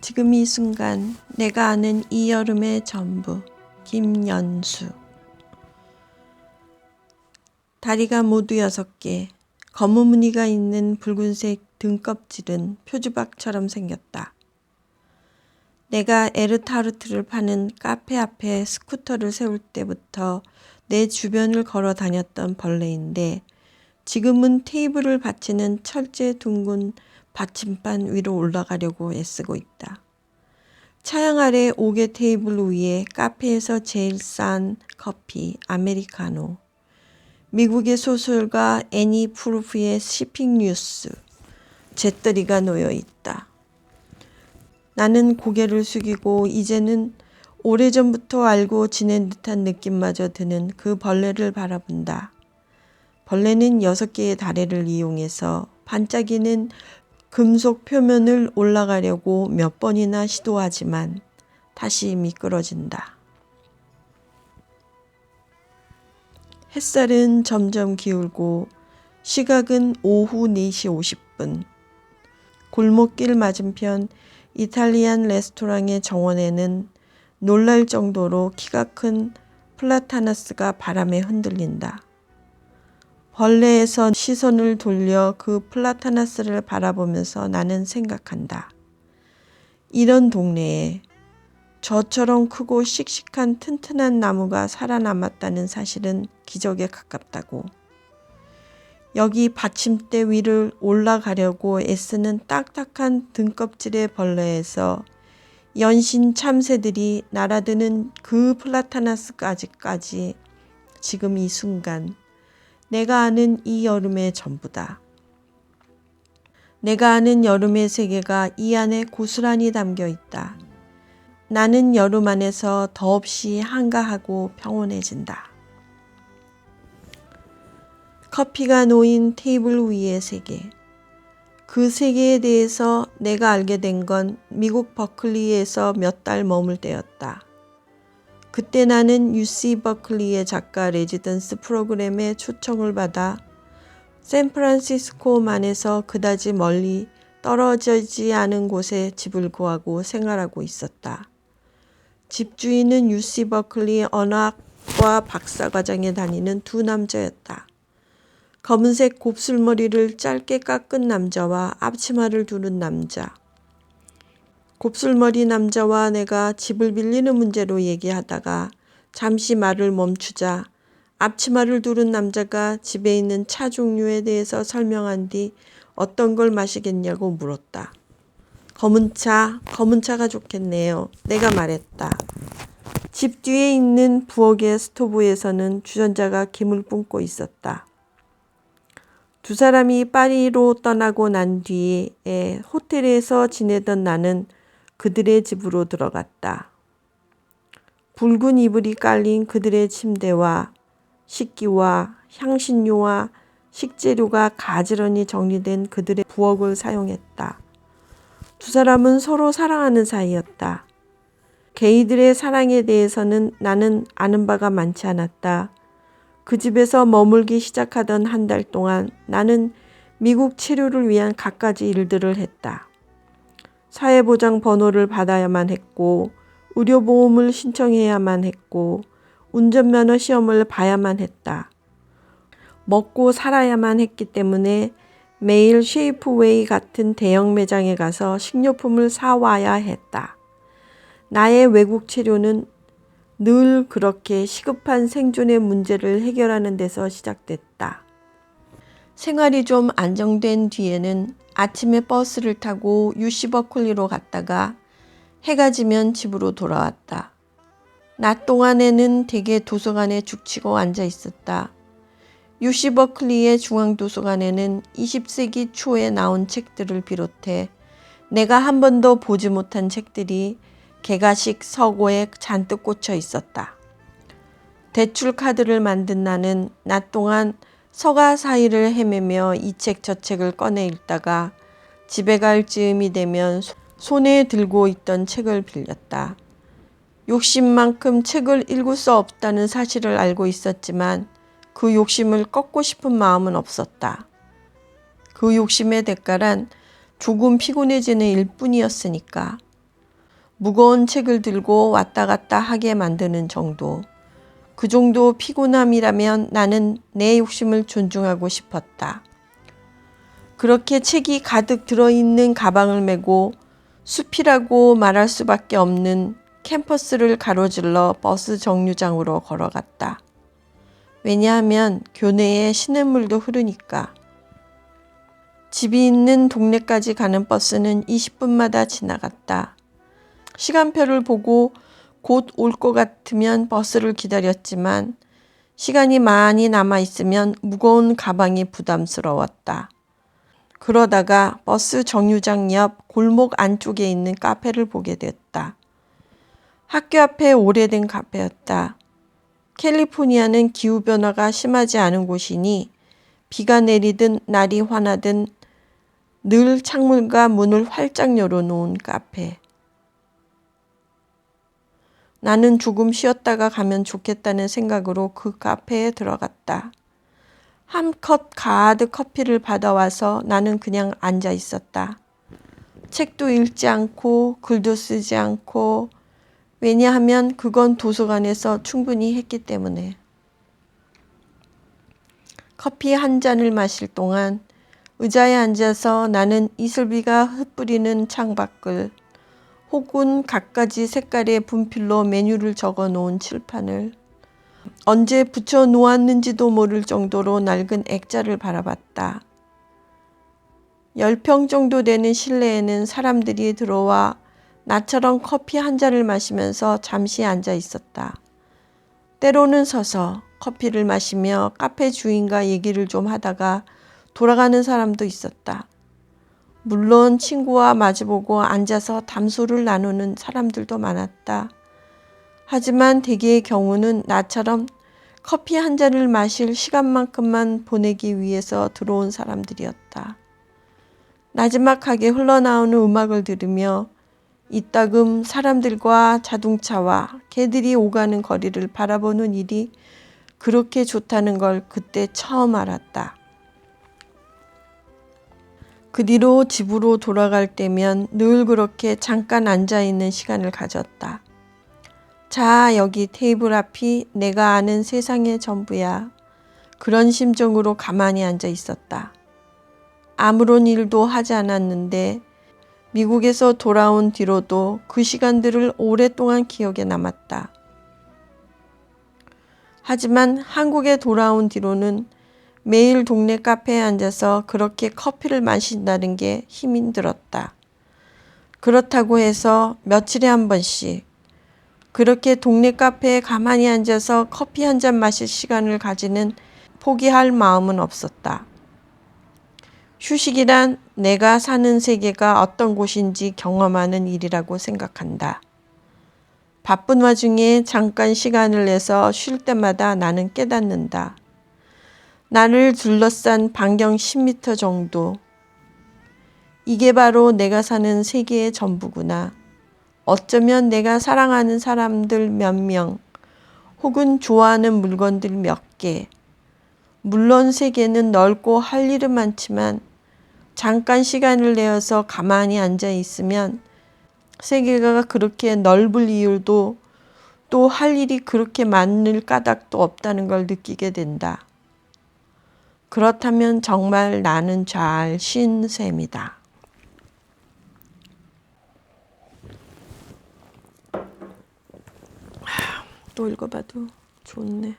지금 이 순간 내가 아는 이 여름의 전부. 김연수. 다리가 모두 6개, 검은 무늬가 있는 붉은색 등껍질은 표주박처럼 생겼다. 내가 에르타르트를 파는 카페 앞에 스쿠터를 세울 때부터 내 주변을 걸어 다녔던 벌레인데 지금은 테이블을 받치는 철제 둥근 받침판 위로 올라가려고 애쓰고 있다. 차양 아래 5개 테이블 위에 카페에서 제일 싼 커피, 아메리카노, 미국의 소설가 애니 프루프의 시핑 뉴스, 재떨이가 놓여 있다. 나는 고개를 숙이고 이제는 오래전부터 알고 지낸 듯한 느낌마저 드는 그 벌레를 바라본다. 벌레는 6개의 다리를 이용해서 반짝이는 금속 표면을 올라가려고 몇 번이나 시도하지만 다시 미끄러진다. 햇살은 점점 기울고 시각은 오후 4시 50분. 골목길 맞은편 이탈리안 레스토랑의 정원에는 놀랄 정도로 키가 큰 플라타나스가 바람에 흔들린다. 벌레에서 시선을 돌려 그 플라타나스를 바라보면서 나는 생각한다. 이런 동네에 저처럼 크고 씩씩한 튼튼한 나무가 살아남았다는 사실은 기적에 가깝다고. 여기 받침대 위를 올라가려고 애쓰는 딱딱한 등껍질의 벌레에서 연신 참새들이 날아드는 그 플라타나스까지 지금 이 순간 내가 아는 이 여름의 전부다. 내가 아는 여름의 세계가 이 안에 고스란히 담겨 있다. 나는 여름 안에서 더없이 한가하고 평온해진다. 커피가 놓인 테이블 위의 세계. 그 세계에 대해서 내가 알게 된 건 미국 버클리에서 몇 달 머물 때였다. 그때 나는 UC 버클리의 작가 레지던스 프로그램에 초청을 받아 샌프란시스코만에서 그다지 멀리 떨어지지 않은 곳에 집을 구하고 생활하고 있었다. 집주인은 UC 버클리 언어학과 박사과정에 다니는 2 남자였다. 검은색 곱슬머리를 짧게 깎은 남자와 앞치마를 두른 남자. 곱슬머리 남자와 내가 집을 빌리는 문제로 얘기하다가 잠시 말을 멈추자 앞치마를 두른 남자가 집에 있는 차 종류에 대해서 설명한 뒤 어떤 걸 마시겠냐고 물었다. 검은 차가 좋겠네요. 내가 말했다. 집 뒤에 있는 부엌의 스토브에서는 주전자가 김을 뿜고 있었다. 2 사람이 파리로 떠나고 난 뒤에 호텔에서 지내던 나는 그들의 집으로 들어갔다. 붉은 이불이 깔린 그들의 침대와 식기와 향신료와 식재료가 가지런히 정리된 그들의 부엌을 사용했다. 2 사람은 서로 사랑하는 사이였다. 게이들의 사랑에 대해서는 나는 아는 바가 많지 않았다. 그 집에서 머물기 시작하던 1 달 동안 나는 미국 체류를 위한 갖가지 일들을 했다. 사회보장 번호를 받아야만 했고 의료보험을 신청해야만 했고 운전면허 시험을 봐야만 했다. 먹고 살아야만 했기 때문에 매일 쉐이프웨이 같은 대형 매장에 가서 식료품을 사와야 했다. 나의 외국 체류는 늘 그렇게 시급한 생존의 문제를 해결하는 데서 시작됐다. 생활이 좀 안정된 뒤에는 아침에 버스를 타고 UC 버클리로 갔다가 해가 지면 집으로 돌아왔다. 낮 동안에는 대개 도서관에 죽치고 앉아 있었다. UC 버클리의 중앙도서관에는 20세기 초에 나온 책들을 비롯해 내가 한 번도 보지 못한 책들이 개가식 서고에 잔뜩 꽂혀 있었다. 대출 카드를 만든 나는 낮 동안 서가 사이를 헤매며 이 책 저 책을 꺼내 읽다가 집에 갈 즈음이 되면 손에 들고 있던 책을 빌렸다. 욕심만큼 책을 읽을 수 없다는 사실을 알고 있었지만 그 욕심을 꺾고 싶은 마음은 없었다. 그 욕심의 대가란 조금 피곤해지는 일뿐이었으니까. 무거운 책을 들고 왔다 갔다 하게 만드는 정도. 그 정도 피곤함이라면 나는 내 욕심을 존중하고 싶었다. 그렇게 책이 가득 들어있는 가방을 메고 숲이라고 말할 수밖에 없는 캠퍼스를 가로질러 버스 정류장으로 걸어갔다. 왜냐하면 교내에 시냇물도 흐르니까. 집이 있는 동네까지 가는 버스는 20분마다 지나갔다. 시간표를 보고 곧 올 것 같으면 버스를 기다렸지만 시간이 많이 남아있으면 무거운 가방이 부담스러웠다. 그러다가 버스 정류장 옆 골목 안쪽에 있는 카페를 보게 됐다. 학교 앞에 오래된 카페였다. 캘리포니아는 기후변화가 심하지 않은 곳이니 비가 내리든 날이 환하든 늘 창문과 문을 활짝 열어놓은 카페. 나는 조금 쉬었다가 가면 좋겠다는 생각으로 그 카페에 들어갔다. 한 컵 가득 커피를 받아와서 나는 그냥 앉아 있었다. 책도 읽지 않고 글도 쓰지 않고, 왜냐하면 그건 도서관에서 충분히 했기 때문에. 커피 한 잔을 마실 동안 의자에 앉아서 나는 이슬비가 흩뿌리는 창밖을, 혹은 갖가지 색깔의 분필로 메뉴를 적어 놓은 칠판을, 언제 붙여 놓았는지도 모를 정도로 낡은 액자를 바라봤다. 10평 정도 되는 실내에는 사람들이 들어와 나처럼 커피 한 잔을 마시면서 잠시 앉아 있었다. 때로는 서서 커피를 마시며 카페 주인과 얘기를 좀 하다가 돌아가는 사람도 있었다. 물론 친구와 마주보고 앉아서 담소를 나누는 사람들도 많았다. 하지만 대개의 경우는 나처럼 커피 한 잔을 마실 시간만큼만 보내기 위해서 들어온 사람들이었다. 나지막하게 흘러나오는 음악을 들으며 이따금 사람들과 자동차와 개들이 오가는 거리를 바라보는 일이 그렇게 좋다는 걸 그때 처음 알았다. 그 뒤로 집으로 돌아갈 때면 늘 그렇게 잠깐 앉아있는 시간을 가졌다. 자, 여기 테이블 앞이 내가 아는 세상의 전부야. 그런 심정으로 가만히 앉아 있었다. 아무런 일도 하지 않았는데 미국에서 돌아온 뒤로도 그 시간들을 오랫동안 기억에 남았다. 하지만 한국에 돌아온 뒤로는 매일 동네 카페에 앉아서 그렇게 커피를 마신다는 게 힘이 들었다. 그렇다고 해서 며칠에 한 번씩 그렇게 동네 카페에 가만히 앉아서 커피 한 잔 마실 시간을 가지는 포기할 마음은 없었다. 휴식이란 내가 사는 세계가 어떤 곳인지 경험하는 일이라고 생각한다. 바쁜 와중에 잠깐 시간을 내서 쉴 때마다 나는 깨닫는다. 나를 둘러싼 반경 10m 정도. 이게 바로 내가 사는 세계의 전부구나. 어쩌면 내가 사랑하는 사람들 몇 명, 혹은 좋아하는 물건들 몇 개. 물론 세계는 넓고 할 일은 많지만 잠깐 시간을 내어서 가만히 앉아 있으면 세계가 그렇게 넓을 이유도 또 할 일이 그렇게 많을 까닭도 없다는 걸 느끼게 된다. 그렇다면 정말 나는 잘 쉰 셈이다. 또 읽어봐도 좋네.